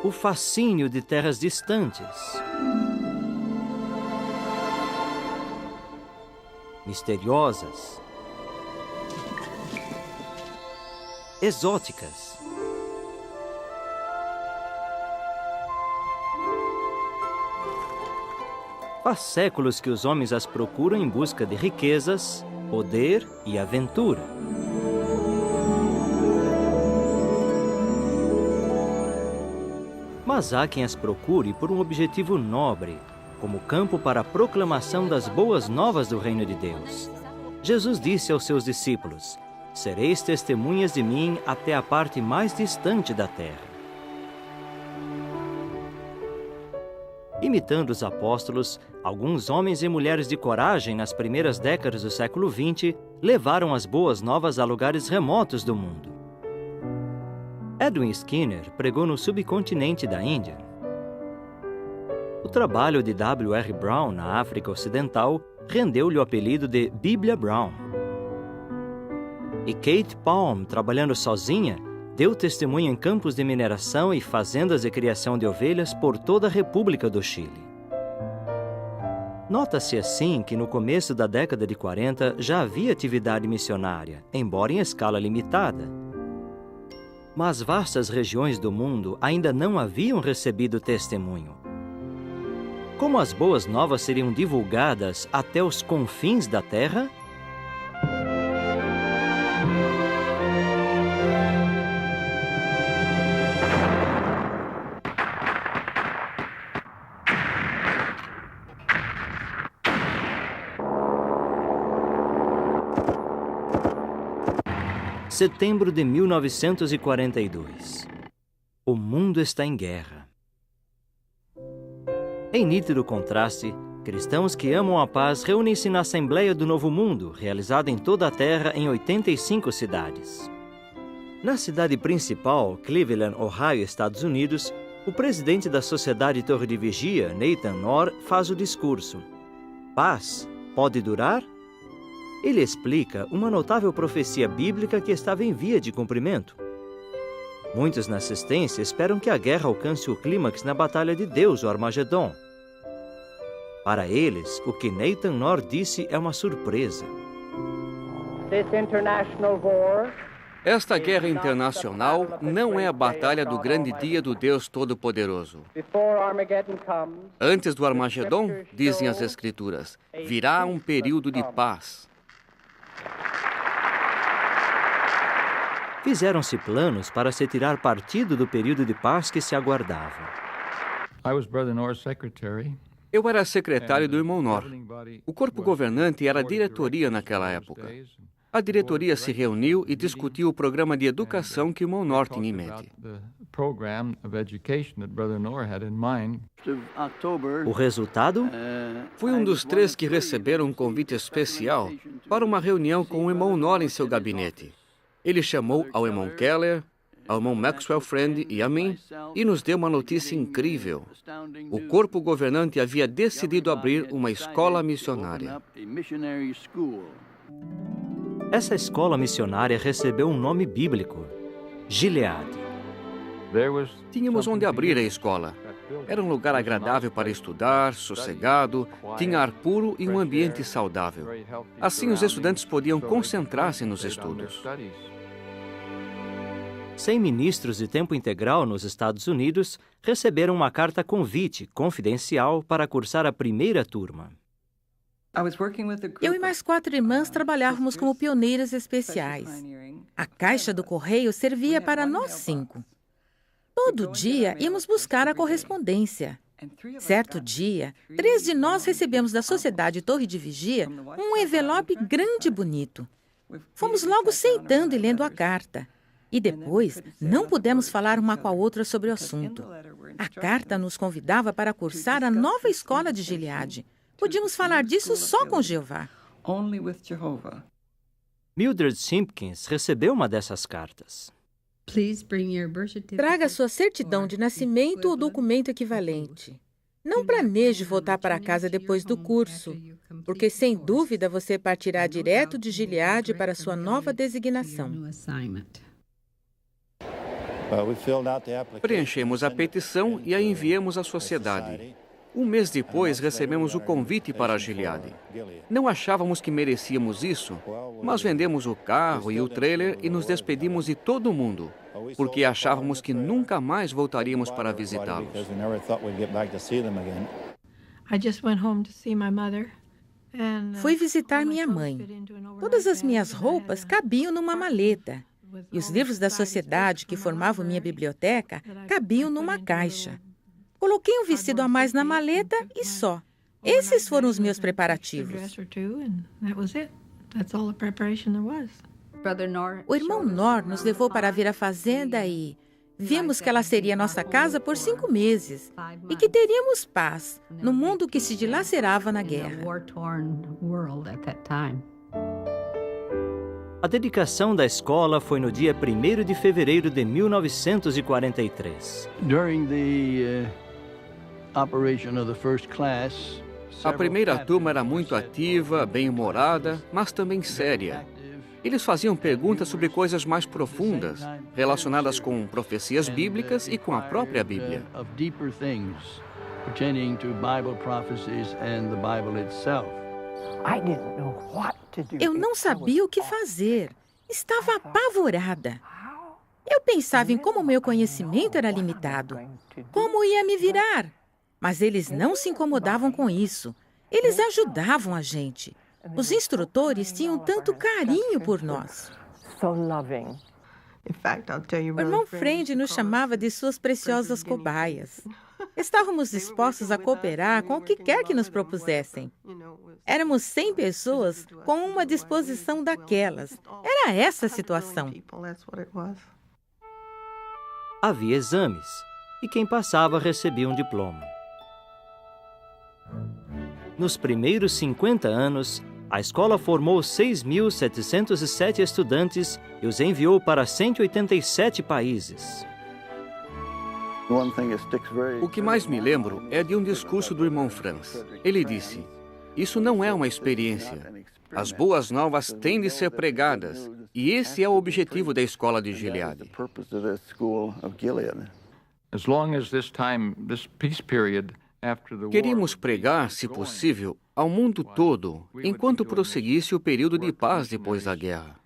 o fascínio de terras distantes, misteriosas, exóticas. Faz séculos que os homens as procuram em busca de riquezas, poder e aventura. Mas há quem as procure por um objetivo nobre, como campo para a proclamação das boas novas do reino de Deus. Jesus disse aos seus discípulos: "Sereis testemunhas de mim até a parte mais distante da terra." Imitando os apóstolos, alguns homens e mulheres de coragem nas primeiras décadas do século XX levaram as boas novas a lugares remotos do mundo. Edwin Skinner pregou no subcontinente da Índia. O trabalho de W. R. Brown na África Ocidental rendeu-lhe o apelido de Bíblia Brown. E Kate Palm, trabalhando sozinha, deu testemunho em campos de mineração e fazendas de criação de ovelhas por toda a República do Chile. Nota-se assim que no começo da década de 40 já havia atividade missionária, embora em escala limitada. Mas vastas regiões do mundo ainda não haviam recebido testemunho. Como as boas novas seriam divulgadas até os confins da terra? Setembro de 1942. O mundo está em guerra. Em nítido contraste, cristãos que amam a paz reúnem-se na Assembleia do Novo Mundo, realizada em toda a Terra em 85 cidades. Na cidade principal, Cleveland, Ohio, Estados Unidos, o presidente da Sociedade Torre de Vigia, Nathan Knorr, faz o discurso. Paz pode durar? Ele explica uma notável profecia bíblica que estava em via de cumprimento. Muitos na assistência esperam que a guerra alcance o clímax na Batalha de Deus, o Armagedon. Para eles, o que Nathan Knorr disse é uma surpresa. Esta guerra internacional não é a batalha do grande dia do Deus Todo-Poderoso. Antes do Armagedon, dizem as Escrituras, virá um período de paz. Fizeram-se planos para se tirar partido do período de paz que se aguardava. Eu era secretário do irmão Knorr. O corpo governante era a diretoria naquela época. A diretoria se reuniu e discutiu o programa de educação que o irmão Knorr tinha em mente. O resultado? Fui um dos 3 que receberam um convite especial para uma reunião com o irmão Knorr em seu gabinete. Ele chamou ao irmão Keller, ao irmão Maxwell Friend e a mim e nos deu uma notícia incrível. O corpo governante havia decidido abrir uma escola missionária. Essa escola missionária recebeu um nome bíblico: Gilead. Tínhamos onde abrir a escola. Era um lugar agradável para estudar, sossegado, tinha ar puro e um ambiente saudável. Assim, os estudantes podiam concentrar-se nos estudos. 100 ministros de tempo integral nos Estados Unidos receberam uma carta convite confidencial para cursar a primeira turma. Eu e mais 4 irmãs trabalhávamos como pioneiras especiais. A caixa do correio servia para nós 5. Todo dia íamos buscar a correspondência. Certo dia, 3 de nós recebemos da Sociedade Torre de Vigia um envelope grande e bonito. Fomos logo sentando e lendo a carta. E depois, não pudemos falar uma com a outra sobre o assunto. A carta nos convidava para cursar a nova escola de Gilead. Podíamos falar disso só com Jeová. Mildred Simpkins recebeu uma dessas cartas. Traga sua certidão de nascimento ou documento equivalente. Não planeje voltar para casa depois do curso, porque sem dúvida você partirá direto de Gilead para sua nova designação. Preenchemos a petição e a enviamos à sociedade. Um mês depois, recebemos o convite para a Gilead. Não achávamos que merecíamos isso, mas vendemos o carro e o trailer e nos despedimos de todo mundo, porque achávamos que nunca mais voltaríamos para visitá-los. Fui visitar minha mãe. Todas as minhas roupas cabiam numa maleta. E os livros da sociedade que formavam minha biblioteca cabiam numa caixa. Coloquei um vestido a mais na maleta e só. Esses foram os meus preparativos. O irmão Nor nos levou para ver a fazenda e vimos que ela seria nossa casa por 5 meses e que teríamos paz no mundo que se dilacerava na guerra. A dedicação da escola foi no dia 1º de fevereiro de 1943. A primeira turma era muito ativa, bem-humorada, mas também séria. Eles faziam perguntas sobre coisas mais profundas, relacionadas com profecias bíblicas e com a própria Bíblia. Eu não sabia o que fazer. Estava apavorada. Eu pensava em como meu conhecimento era limitado. Como ia me virar? Mas eles não se incomodavam com isso. Eles ajudavam a gente. Os instrutores tinham tanto carinho por nós. O irmão Friend nos chamava de suas preciosas cobaias. Estávamos dispostos a cooperar com o que quer que nos propusessem. Éramos 100 pessoas com uma disposição daquelas. Era essa a situação. Havia exames, e quem passava recebia um diploma. Nos primeiros 50 anos, a escola formou 6.707 estudantes e os enviou para 187 países. O que mais me lembro é de um discurso do irmão Franz. Ele disse: "Isso não é uma experiência. As boas novas têm de ser pregadas, e esse é o objetivo da escola de Gilead." Queríamos pregar, se possível, ao mundo todo, enquanto prosseguisse o período de paz depois da guerra.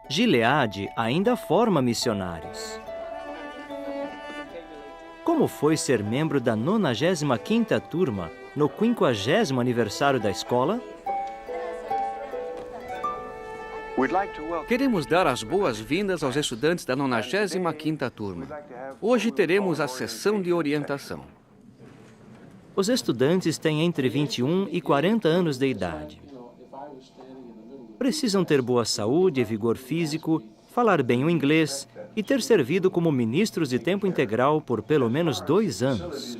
Gilead ainda forma missionários. Como foi ser membro da 95ª turma no 50º aniversário da escola? Queremos dar as boas-vindas aos estudantes da 95ª turma. Hoje teremos a sessão de orientação. Os estudantes têm entre 21 e 40 anos de idade. Precisam ter boa saúde e vigor físico, falar bem o inglês e ter servido como ministros de tempo integral por pelo menos 2 anos.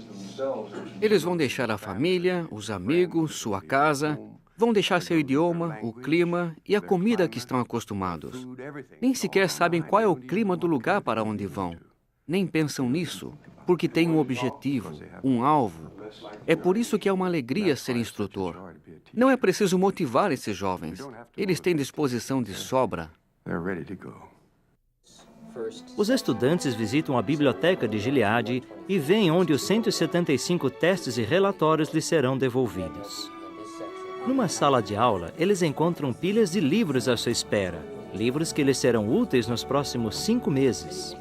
Eles vão deixar a família, os amigos, sua casa, vão deixar seu idioma, o clima e a comida a que estão acostumados. Nem sequer sabem qual é o clima do lugar para onde vão. Nem pensam nisso, porque têm um objetivo, um alvo. É por isso que é uma alegria ser instrutor. Não é preciso motivar esses jovens. Eles têm disposição de sobra. Os estudantes visitam a biblioteca de Gilead e veem onde os 175 testes e relatórios lhes serão devolvidos. Numa sala de aula, eles encontram pilhas de livros à sua espera, livros que lhes serão úteis nos próximos 5 meses.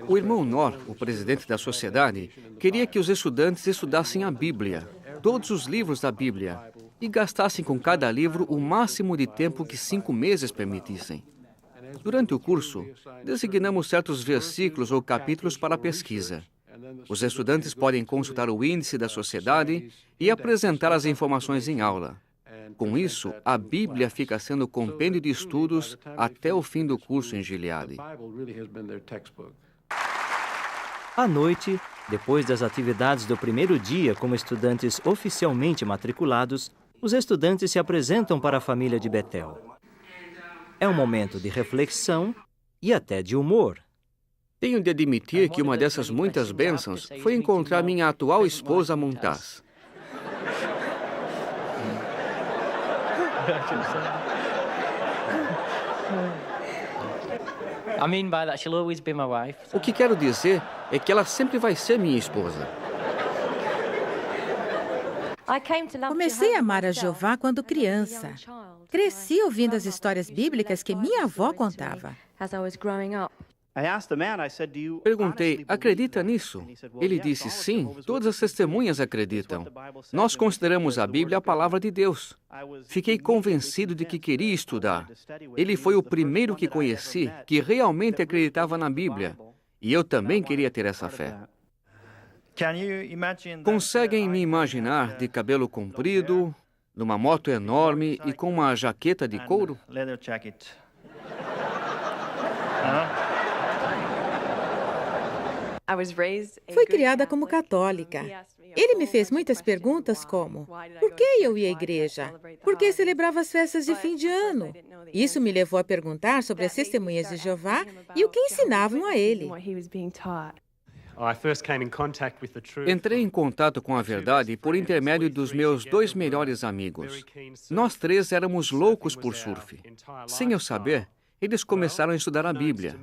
O irmão Nor, o presidente da sociedade, queria que os estudantes estudassem a Bíblia, todos os livros da Bíblia, e gastassem com cada livro o máximo de tempo que 5 meses permitissem. Durante o curso, designamos certos versículos ou capítulos para a pesquisa. Os estudantes podem consultar o índice da sociedade e apresentar as informações em aula. Com isso, a Bíblia fica sendo compêndio de estudos até o fim do curso em Gilead. À noite, depois das atividades do primeiro dia como estudantes oficialmente matriculados, os estudantes se apresentam para a família de Betel. É um momento de reflexão e até de humor. Tenho de admitir que uma dessas muitas bênçãos foi encontrar minha atual esposa Muntaz. O que quero dizer é que ela sempre vai ser minha esposa. Comecei a amar a Jeová quando criança. Cresci ouvindo as histórias bíblicas que minha avó contava. Perguntei, acredita nisso? Ele disse, sim, todas as testemunhas acreditam. Nós consideramos a Bíblia a palavra de Deus. Fiquei convencido de que queria estudar. Ele foi o primeiro que conheci que realmente acreditava na Bíblia. E eu também queria ter essa fé. Conseguem me imaginar de cabelo comprido, numa moto enorme e com uma jaqueta de couro? Fui criada como católica. Ele me fez muitas perguntas como: por que eu ia à igreja? Por que celebrava as festas de fim de ano? Isso me levou a perguntar sobre as testemunhas de Jeová e o que ensinavam a ele. Entrei em contato com a verdade por intermédio dos meus 2 melhores amigos. Nós 3 éramos loucos por surf. Sem eu saber, eles começaram a estudar a Bíblia.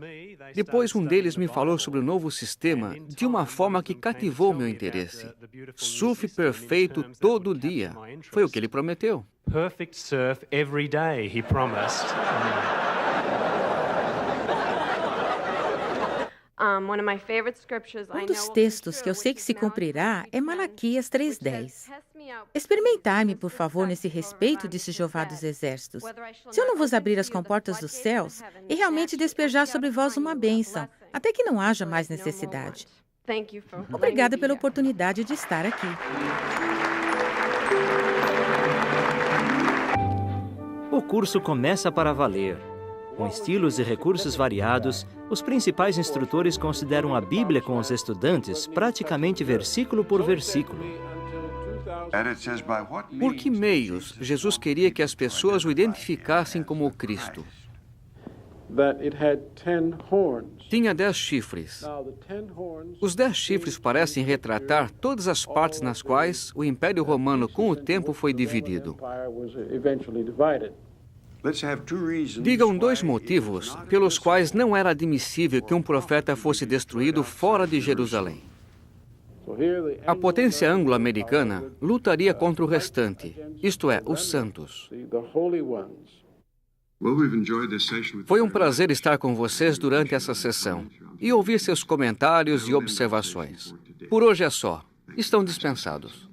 Depois, um deles me falou sobre o novo sistema de uma forma que cativou meu interesse. Surf perfeito todo dia. Foi o que ele prometeu. Perfect surf every day, he promised. Um dos textos que eu sei que se cumprirá é Malaquias 3:10. Experimentai-me, por favor, nesse respeito, disse Jeová dos Exércitos. Se eu não vos abrir as comportas dos céus e realmente despejar sobre vós uma bênção, até que não haja mais necessidade. Obrigada pela oportunidade de estar aqui. O curso começa para valer. Com estilos e recursos variados, os principais instrutores consideram a Bíblia com os estudantes praticamente versículo por versículo. Por que meios Jesus queria que as pessoas o identificassem como o Cristo? Tinha 10 chifres. Os 10 chifres parecem retratar todas as partes nas quais o Império Romano, com o tempo, foi dividido. Digam 2 motivos pelos quais não era admissível que um profeta fosse destruído fora de Jerusalém. A potência anglo-americana lutaria contra o restante, isto é, os santos. Foi um prazer estar com vocês durante essa sessão e ouvir seus comentários e observações. Por hoje é só. Estão dispensados.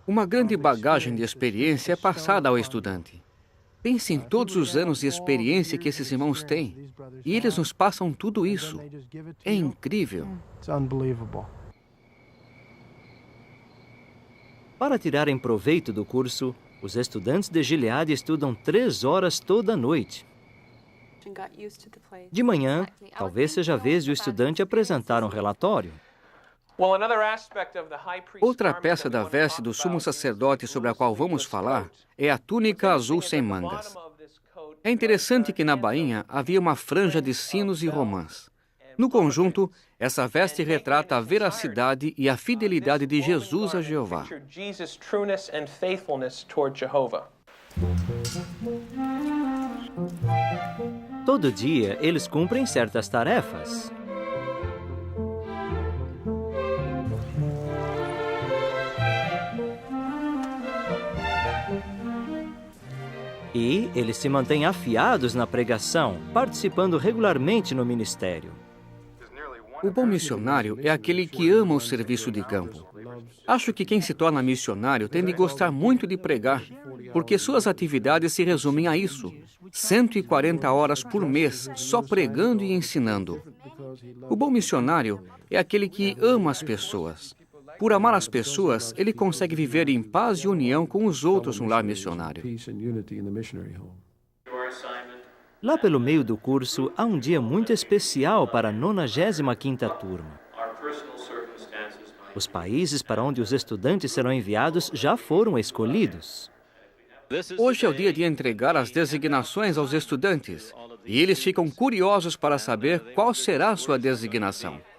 Uma grande bagagem de experiência é passada ao estudante. Pense em todos os anos de experiência que esses irmãos têm. E eles nos passam tudo isso. É incrível. Para tirarem proveito do curso, os estudantes de Gileade estudam 3 horas toda noite. De manhã, talvez seja a vez de o estudante apresentar um relatório. Outra peça da veste do sumo sacerdote sobre a qual vamos falar é a túnica azul sem mangas. É interessante que na bainha havia uma franja de sinos e romãs. No conjunto, essa veste retrata a veracidade e a fidelidade de Jesus a Jeová. Todo dia, eles cumprem certas tarefas. E eles se mantêm afiados na pregação, participando regularmente no ministério. O bom missionário é aquele que ama o serviço de campo. Acho que quem se torna missionário tem de gostar muito de pregar, porque suas atividades se resumem a isso. 140 horas por mês, só pregando e ensinando. O bom missionário é aquele que ama as pessoas. Por amar as pessoas, ele consegue viver em paz e união com os outros no lar missionário. Lá pelo meio do curso, há um dia muito especial para a 95ª turma. Os países para onde os estudantes serão enviados já foram escolhidos. Hoje é o dia de entregar as designações aos estudantes, e eles ficam curiosos para saber qual será a sua designação.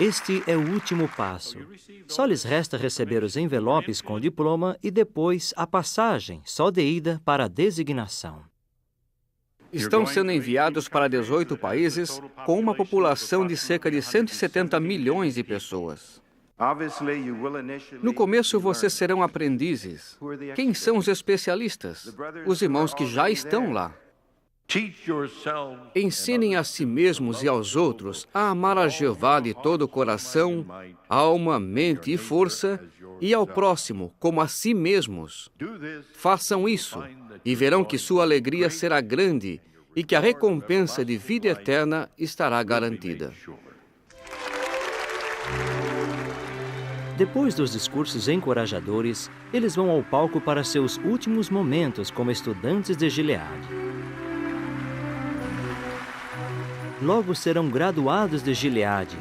Este é o último passo. Só lhes resta receber os envelopes com o diploma e depois a passagem, só de ida, para a designação. Estão sendo enviados para 18 países com uma população de cerca de 170 milhões de pessoas. No começo, vocês serão aprendizes. Quem são os especialistas? Os irmãos que já estão lá. Ensinem a si mesmos e aos outros a amar a Jeová de todo o coração, alma, mente e força, e ao próximo como a si mesmos. Façam isso e verão que sua alegria será grande e que a recompensa de vida eterna estará garantida. Depois dos discursos encorajadores, eles vão ao palco para seus últimos momentos como estudantes de Gileade. Logo serão graduados de Gileade,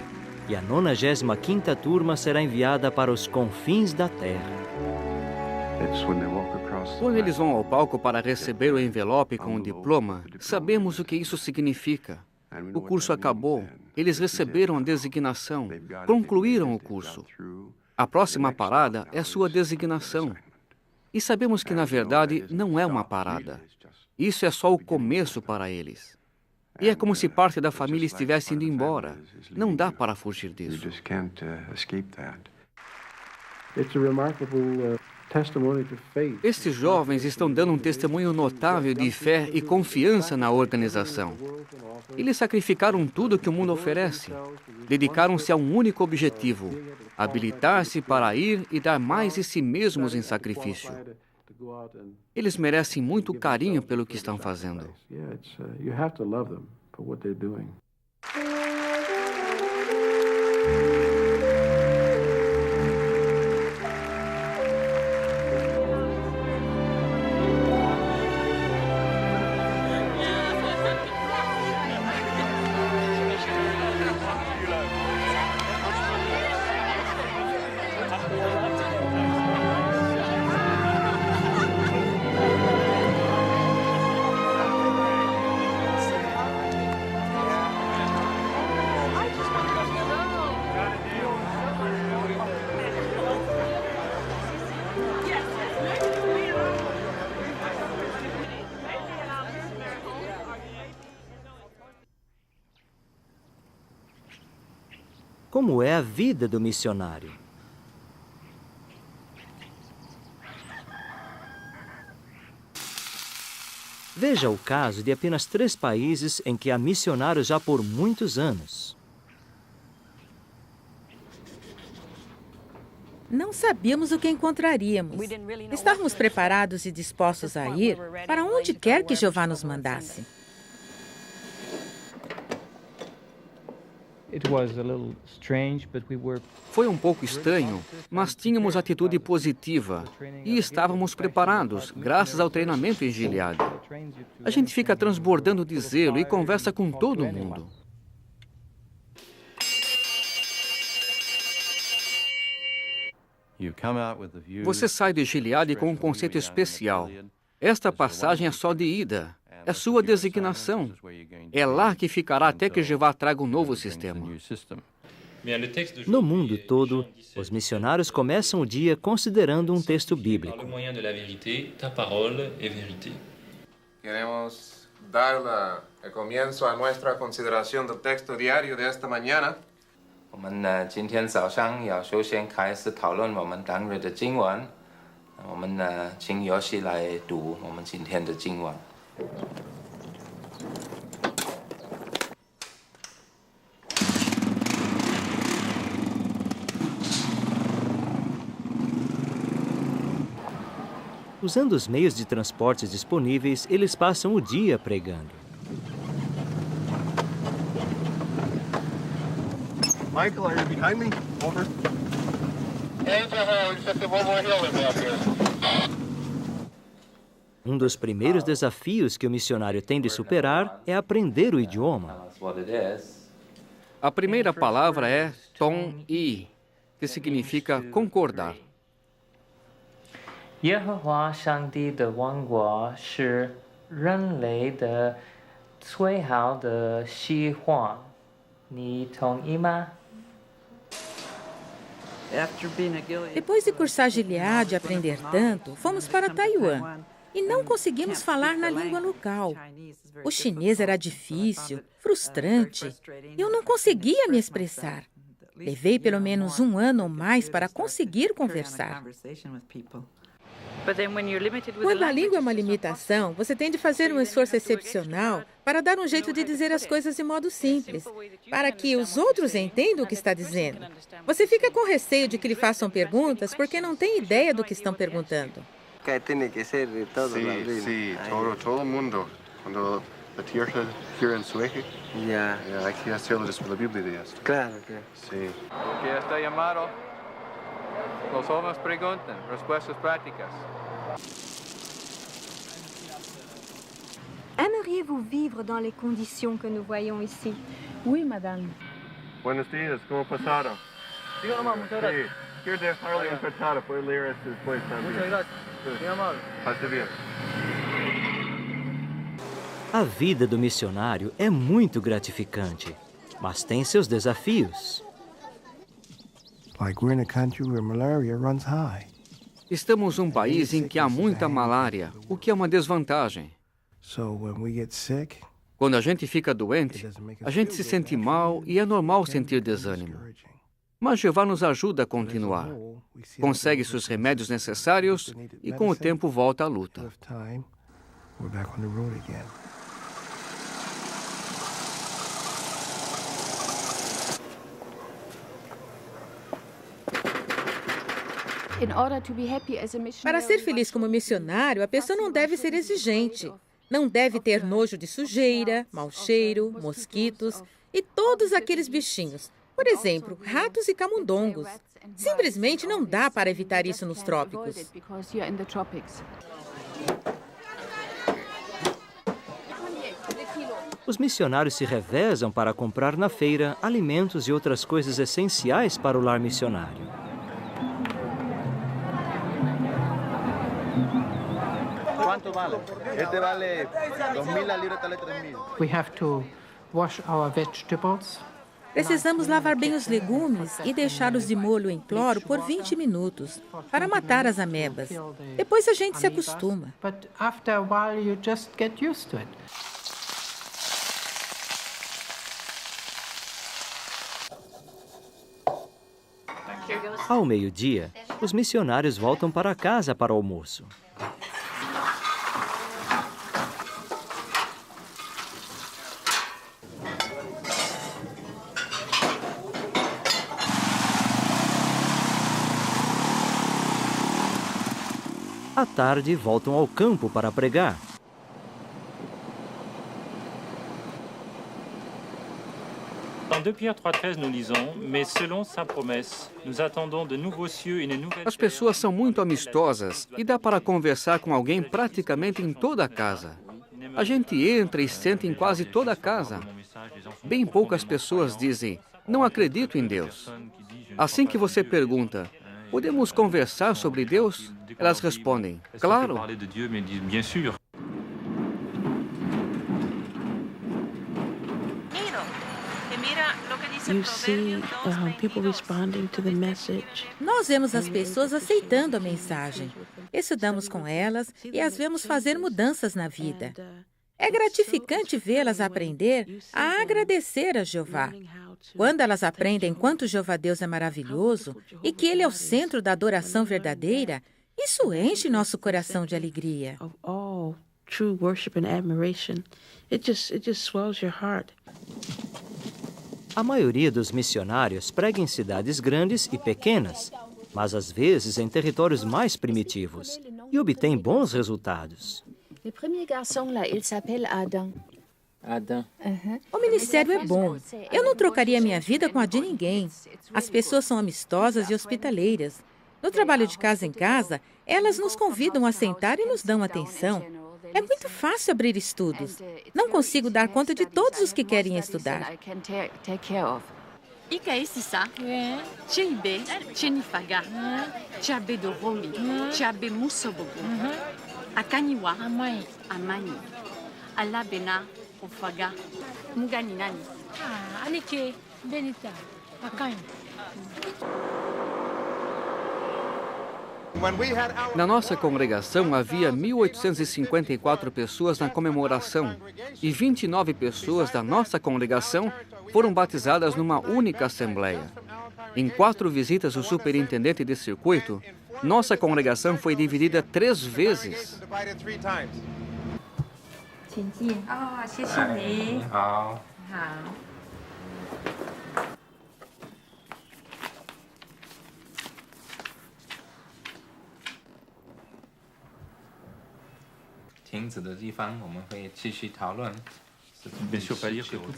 e a 95ª turma será enviada para os confins da terra. Quando eles vão ao palco para receber o envelope com o diploma, sabemos o que isso significa. O curso acabou, eles receberam a designação, concluíram o curso. A próxima parada é sua designação. E sabemos que, na verdade, não é uma parada. Isso é só o começo para eles. E é como se parte da família estivesse indo embora. Não dá para fugir disso. Estes jovens estão dando um testemunho notável de fé e confiança na organização. Eles sacrificaram tudo que o mundo oferece. Dedicaram-se a um único objetivo: habilitar-se para ir e dar mais de si mesmos em sacrifício. Eles merecem muito carinho pelo que estão fazendo. Como é a vida do missionário? Veja o caso de apenas 3 países em que há missionários já por muitos anos. Não sabíamos o que encontraríamos. Estávamos preparados e dispostos a ir para onde quer que Jeová nos mandasse. Foi um pouco estranho, mas tínhamos atitude positiva e estávamos preparados, graças ao treinamento em Gileade. A gente fica transbordando de zelo e conversa com todo mundo. Você sai de Gileade com um conceito especial. Esta passagem é só de ida. É sua designação. É lá que ficará até que Jeová traga um novo sistema. No mundo todo, os missionários começam o dia considerando um texto bíblico. Queremos dar el comienzo a nuestra consideración del texto diario de esta mañana. 我们今天早上要首先开始讨论我们当日的经文。我们请游戏来读我们今天的经文。 Usando os meios de transportes disponíveis, eles passam o dia pregando. Michael, are you behind me? Over. Um dos primeiros desafios que o missionário tem de superar é aprender o idioma. A primeira palavra é tom-i, que significa concordar. 耶和华上帝的王国是人类的最好的希望，你同意吗？ Depois de cursar Gilead e aprender tanto, fomos para Taiwan e não conseguimos falar na língua local. O chinês era difícil, frustrante, e eu não conseguia me expressar. Levei pelo menos 1 ano ou mais para conseguir conversar. Quando a língua é uma limitação, você tem de fazer um esforço excepcional para dar um jeito de dizer as coisas de modo simples, para que os outros entendam o que está dizendo. Você fica com receio de que lhe façam perguntas porque não tem ideia do que estão perguntando. Tem que ser de todo todo mundo. Quando a tierra quiere en sueco, hay que hacerlo desde la Biblia. Claro, claro. Sí. O que está llamado? Los jóvenes preguntan, respuestas prácticas. Aimeriez-vous vivre dans les conditions que nous voyons ici? Oui, madame. Buenos días, ¿cómo pasaron? Digo nomás, muchas gracias. Quiero dejarle un tratado, puede leer esto después también. Muchas gracias. Muy amable. Pase bien. A vida do missionário é muito gratificante, mas tem seus desafios. Estamos num país em que há muita malária, o que é uma desvantagem. Quando a gente fica doente, a gente se sente mal e é normal sentir desânimo. Mas Jeová nos ajuda a continuar. Consegue seus remédios necessários e com o tempo volta à luta. Para ser feliz como missionário, a pessoa não deve ser exigente. Não deve ter nojo de sujeira, mau cheiro, mosquitos e todos aqueles bichinhos. Por exemplo, ratos e camundongos. Simplesmente não dá para evitar isso nos trópicos. Os missionários se revezam para comprar na feira alimentos e outras coisas essenciais para o lar missionário. ¿Cuánto vale? Este vale 2.000, la libra vale 3.000. We have to wash our vegetables. Precisamos lavar bem os legumes e deixá-los de molho em cloro por 20 minutos, para matar as amebas. Depois a gente se acostuma. But after a while you just get used to it. Ao meio-dia, os missionários voltam para casa para o almoço. À tarde, voltam ao campo para pregar. Dans 2 Pierre 3,13 nous lisons: mais selon sa promesse, nous attendons de nouveaux cieux et une nouvelle terre. As pessoas são muito amistosas e dá para conversar com alguém praticamente em toda a casa. A gente entra e senta em quase toda a casa. Bem poucas pessoas dizem, não acredito em Deus. Assim que você pergunta, podemos conversar sobre Deus? Elas respondem, claro. Nós vemos as pessoas aceitando a mensagem, estudamos com elas e as vemos fazer mudanças na vida. É gratificante vê-las aprender a agradecer a Jeová. Quando elas aprendem quanto Jeová Deus é maravilhoso e que Ele é o centro da adoração verdadeira, isso enche nosso coração de alegria. True worship and admiration. It just swells your heart. A maioria dos missionários prega em cidades grandes e pequenas, mas às vezes em territórios mais primitivos, e obtém bons resultados. Le premier garçon là, il s'appelle Adam. Adam. O ministério é bom. Eu não trocaria minha vida com a de ninguém. As pessoas são amistosas e hospitaleiras. No trabalho de casa em casa, elas nos convidam a sentar e nos dão atenção. É muito fácil abrir estudos. Não consigo dar conta de todos os que querem estudar. Na nossa congregação havia 1.854 pessoas na comemoração e 29 pessoas da nossa congregação foram batizadas numa única assembleia. Em 4 visitas do superintendente de circuito, nossa congregação foi dividida 3 vezes.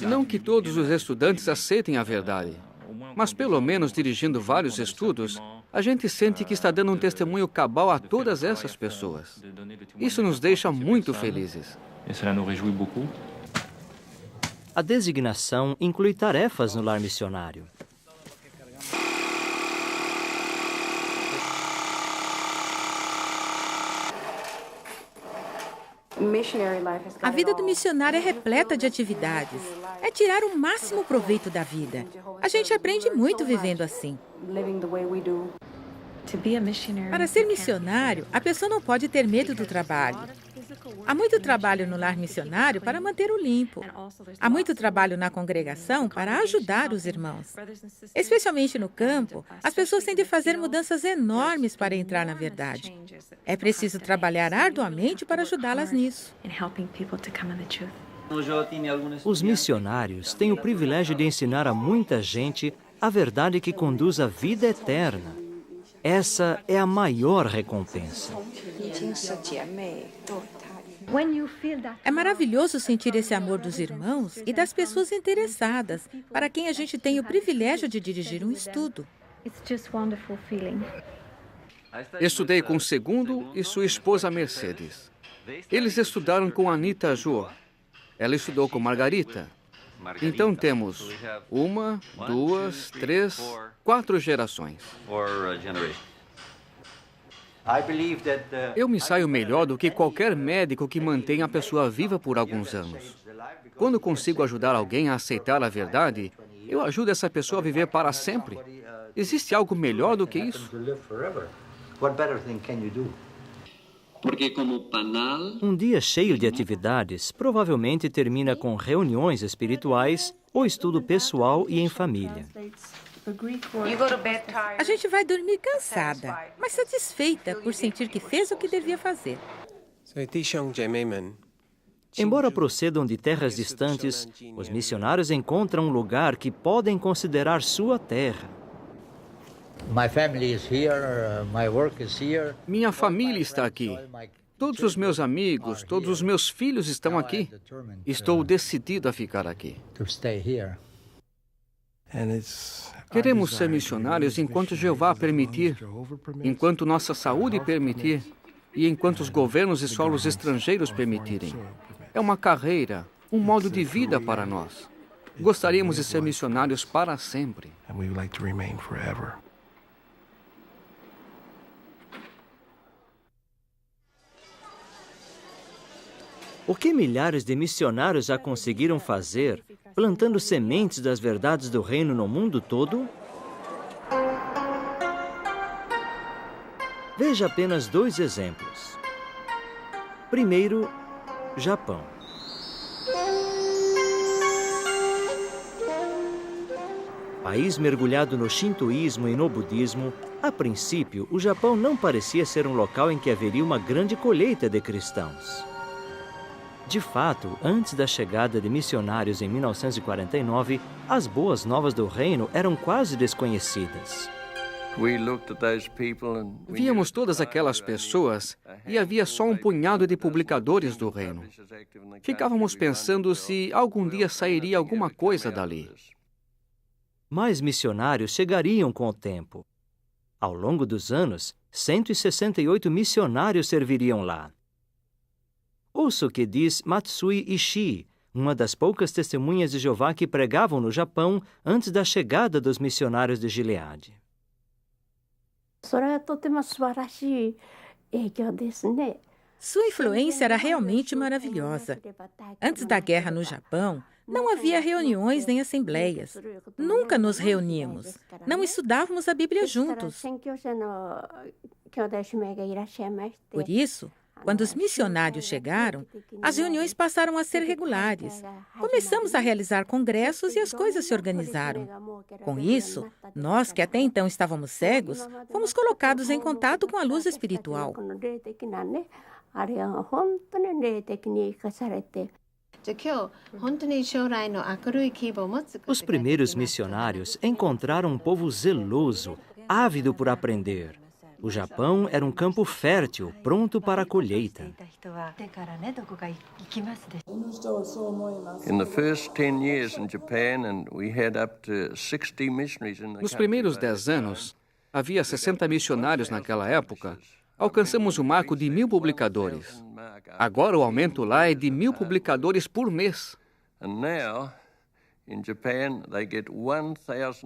Não que todos os estudantes aceitem a verdade, mas pelo menos dirigindo vários estudos, a gente sente que está dando um testemunho cabal a todas essas pessoas. Isso nos deixa muito felizes. A designação inclui tarefas no lar missionário. A vida do missionário é repleta de atividades. É tirar o máximo proveito da vida. A gente aprende muito vivendo assim. Para ser missionário, a pessoa não pode ter medo do trabalho. Há muito trabalho no lar missionário para manter-o limpo. Há muito trabalho na congregação para ajudar os irmãos. Especialmente no campo, as pessoas têm de fazer mudanças enormes para entrar na verdade. É preciso trabalhar arduamente para ajudá-las nisso. Os missionários têm o privilégio de ensinar a muita gente a verdade que conduz à vida eterna. Essa é a maior recompensa. É maravilhoso sentir esse amor dos irmãos e das pessoas interessadas, para quem a gente tem o privilégio de dirigir um estudo. Estudei com o Segundo e sua esposa Mercedes. Eles estudaram com Anita Jor. Ela estudou com Margarita. Então temos 1, 2, 3, 4 gerações. Eu me saio melhor do que qualquer médico que mantém a pessoa viva por alguns anos. Quando consigo ajudar alguém a aceitar a verdade, eu ajudo essa pessoa a viver para sempre. Existe algo melhor do que isso? Um dia cheio de atividades provavelmente termina com reuniões espirituais ou estudo pessoal e em família. A gente vai dormir cansada, mas satisfeita por sentir que fez o que devia fazer. Embora procedam de terras distantes, os missionários encontram um lugar que podem considerar sua terra. Minha família está aqui. Todos os meus amigos, todos os meus filhos estão aqui. Estou decidido a ficar aqui. Queremos ser missionários enquanto Jeová permitir, enquanto nossa saúde permitir e enquanto os governos e solos estrangeiros permitirem. É uma carreira, um modo de vida para nós. Gostaríamos de ser missionários para sempre. O que milhares de missionários já conseguiram fazer, plantando sementes das verdades do reino no mundo todo? Veja apenas 2 exemplos. Primeiro, Japão. País mergulhado no shintoísmo e no budismo, a princípio, o Japão não parecia ser um local em que haveria uma grande colheita de cristãos. De fato, antes da chegada de missionários em 1949, as boas novas do reino eram quase desconhecidas. Víamos todas aquelas pessoas e havia só um punhado de publicadores do reino. Ficávamos pensando se algum dia sairia alguma coisa dali. Mais missionários chegariam com o tempo. Ao longo dos anos, 168 missionários serviriam lá. Ouça o que diz Matsui Ishii, uma das poucas testemunhas de Jeová que pregavam no Japão antes da chegada dos missionários de Gileade. Sua influência era realmente maravilhosa. Antes da guerra no Japão, não havia reuniões nem assembleias. Nunca nos reuníamos. Não estudávamos a Bíblia juntos. Por isso, quando os missionários chegaram, as reuniões passaram a ser regulares. Começamos a realizar congressos e as coisas se organizaram. Com isso, nós que até então estávamos cegos, fomos colocados em contato com a luz espiritual. Os primeiros missionários encontraram um povo zeloso, ávido por aprender. O Japão era um campo fértil, pronto para a colheita. Nos primeiros 10 anos, havia 60 missionários naquela época. Alcançamos o marco de 1.000 publicadores. Agora o aumento lá é de 1.000 publicadores por mês.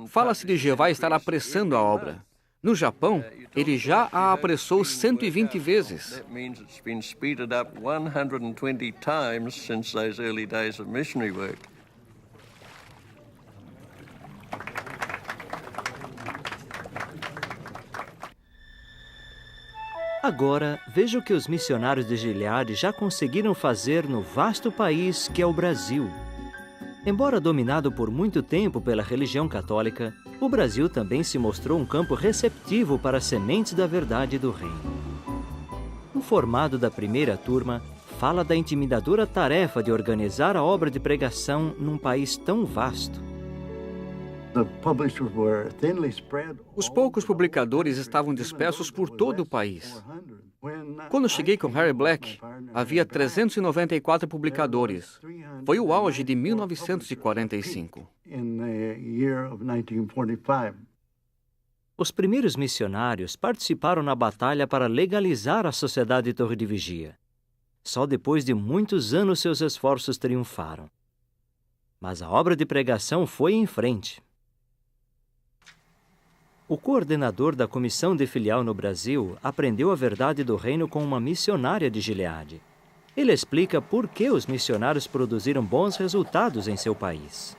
Fala-se de Jeová estar apressando a obra. No Japão, ele já a apressou 120 vezes. Agora, veja o que os missionários de Gileade já conseguiram fazer no vasto país que é o Brasil. Embora dominado por muito tempo pela religião católica, o Brasil também se mostrou um campo receptivo para as sementes da verdade do reino. O formado da primeira turma fala da intimidadora tarefa de organizar a obra de pregação num país tão vasto. Os poucos publicadores estavam dispersos por todo o país. Quando cheguei com Harry Black, havia 394 publicadores. Foi o auge de 1945. Os primeiros missionários participaram na batalha para legalizar a Sociedade Torre de Vigia. Só depois de muitos anos seus esforços triunfaram. Mas a obra de pregação foi em frente. O coordenador da comissão de filial no Brasil aprendeu a verdade do reino com uma missionária de Gileade. Ele explica por que os missionários produziram bons resultados em seu país.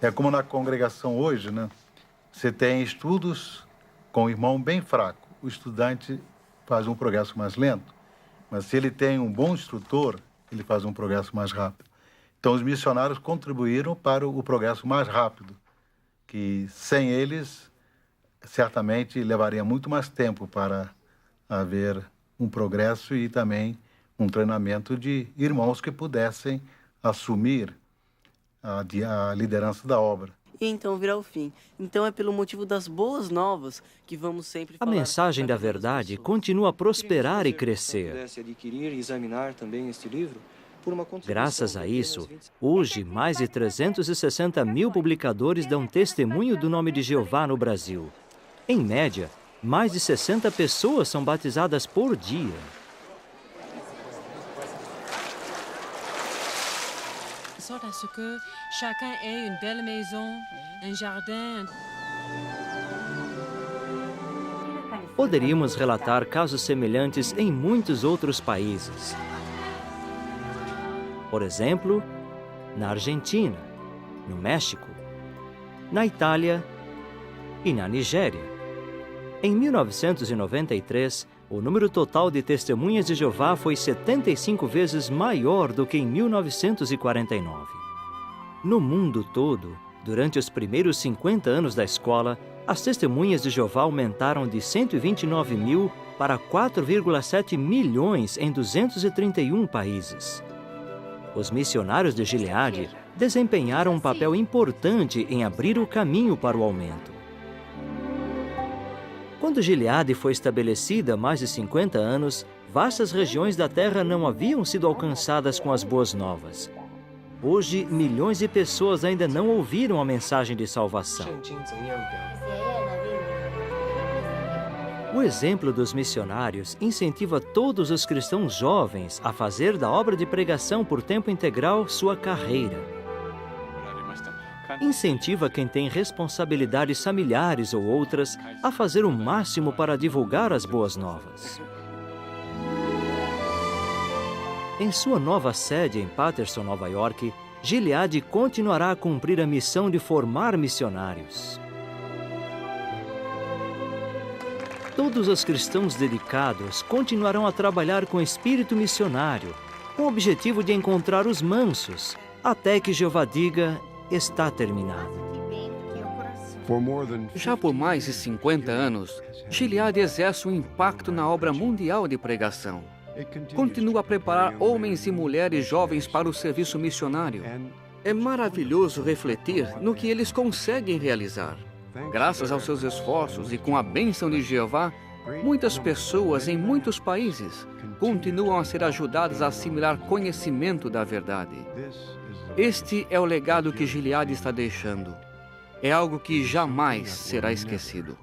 É como na congregação hoje, né? Você tem estudos com o irmão bem fraco. O estudante faz um progresso mais lento. Mas se ele tem um bom instrutor, ele faz um progresso mais rápido. Então, os missionários contribuíram para o progresso mais rápido, que sem eles, certamente, levaria muito mais tempo para haver um progresso e também um treinamento de irmãos que pudessem assumir a liderança da obra. E então virá o fim. Então é pelo motivo das boas novas que vamos sempre falar. A mensagem da verdade continua a prosperar e crescer. Graças a isso, hoje mais de 360 mil publicadores dão testemunho do nome de Jeová no Brasil. Em média, mais de 60 pessoas são batizadas por dia. À ce que chacun ait une belle maison, un jardin. Poderíamos relatar casos semelhantes em muitos outros países. Por exemplo, na Argentina, no México, na Itália e na Nigéria. Em 1993, o número total de testemunhas de Jeová foi 75 vezes maior do que em 1949. No mundo todo, durante os primeiros 50 anos da escola, as testemunhas de Jeová aumentaram de 129 mil para 4,7 milhões em 231 países. Os missionários de Gileade desempenharam um papel importante em abrir o caminho para o aumento. Quando Gileade foi estabelecida há mais de 50 anos, vastas regiões da terra não haviam sido alcançadas com as boas novas. Hoje, milhões de pessoas ainda não ouviram a mensagem de salvação. O exemplo dos missionários incentiva todos os cristãos jovens a fazer da obra de pregação por tempo integral sua carreira. Incentiva quem tem responsabilidades familiares ou outras a fazer o máximo para divulgar as boas novas. Em sua nova sede em Paterson, Nova York, Gileade continuará a cumprir a missão de formar missionários. Todos os cristãos dedicados continuarão a trabalhar com espírito missionário, com o objetivo de encontrar os mansos, até que Jeová diga, está terminado. Já por mais de 50 anos, Gilead exerce um impacto na obra mundial de pregação. Continua a preparar homens e mulheres jovens para o serviço missionário. É maravilhoso refletir no que eles conseguem realizar. Graças aos seus esforços e com a bênção de Jeová, muitas pessoas em muitos países continuam a ser ajudadas a assimilar conhecimento da verdade. Este é o legado que Gilead está deixando. É algo que jamais será esquecido.